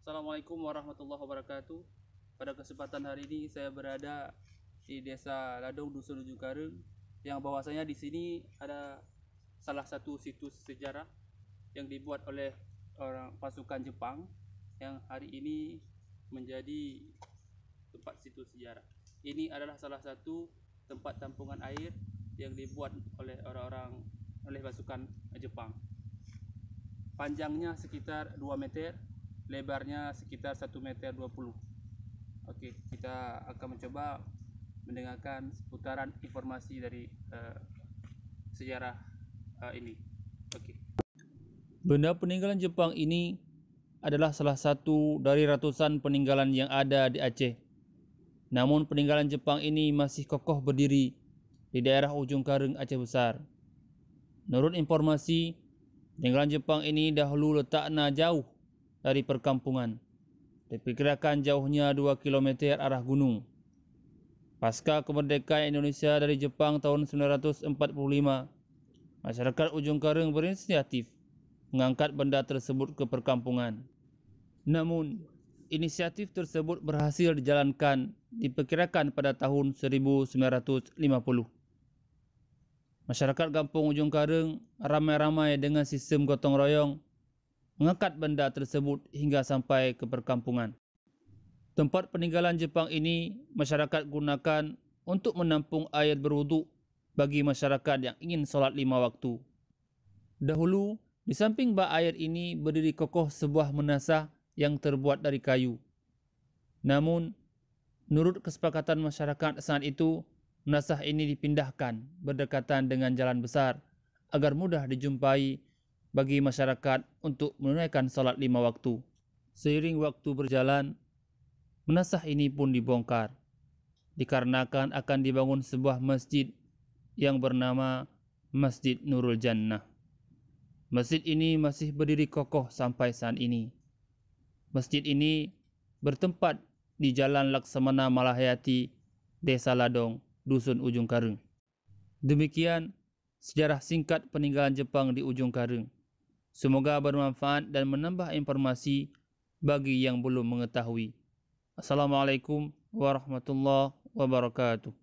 Assalamualaikum warahmatullahi wabarakatuh. Pada kesempatan hari ini saya berada di Desa Ladong, Dusun Ujung Kareng, yang bahwasanya di sini ada salah satu situs sejarah yang dibuat oleh orang pasukan Jepang yang hari ini menjadi tempat situs sejarah. Ini adalah salah satu tempat tampungan air yang dibuat oleh oleh pasukan Jepang. Panjangnya sekitar 2 meter, lebarnya sekitar 1,20 meter. Oke, kita akan mencoba mendengarkan seputaran informasi dari sejarah ini. Oke. Benda peninggalan Jepang ini adalah salah satu dari ratusan peninggalan yang ada di Aceh. Namun peninggalan Jepang ini masih kokoh berdiri di daerah Ujung Kareng, Aceh Besar. Menurut informasi, peninggalan Jepang ini dahulu letaknya jauh dari perkampungan. Diperkirakan jauhnya 2 km arah gunung. Pasca kemerdekaan Indonesia dari Jepang tahun 1945, masyarakat Ujung Kareng berinisiatif mengangkat benda tersebut ke perkampungan. Namun, inisiatif tersebut berhasil dijalankan diperkirakan pada tahun 1950. Masyarakat kampung Ujung Kareng ramai-ramai dengan sistem gotong royong mengangkat benda tersebut hingga sampai ke perkampungan. Tempat peninggalan Jepang ini masyarakat gunakan untuk menampung air berwuduk bagi masyarakat yang ingin solat 5 waktu. Dahulu, di samping bak air ini berdiri kokoh sebuah menasah yang terbuat dari kayu. Namun, menurut kesepakatan masyarakat saat itu, menasah ini dipindahkan berdekatan dengan jalan besar agar mudah dijumpai bagi masyarakat untuk menunaikan salat 5 waktu. Seiring waktu berjalan, menasah ini pun dibongkar, dikarenakan akan dibangun sebuah masjid yang bernama Masjid Nurul Jannah. Masjid ini masih berdiri kokoh sampai saat ini. Masjid ini bertempat di Jalan Laksamana Malahayati, Desa Ladong, Dusun Ujung Kareng. Demikian sejarah singkat peninggalan Jepang di Ujung Kareng. Semoga bermanfaat dan menambah informasi bagi yang belum mengetahui. Assalamualaikum warahmatullahi wabarakatuh.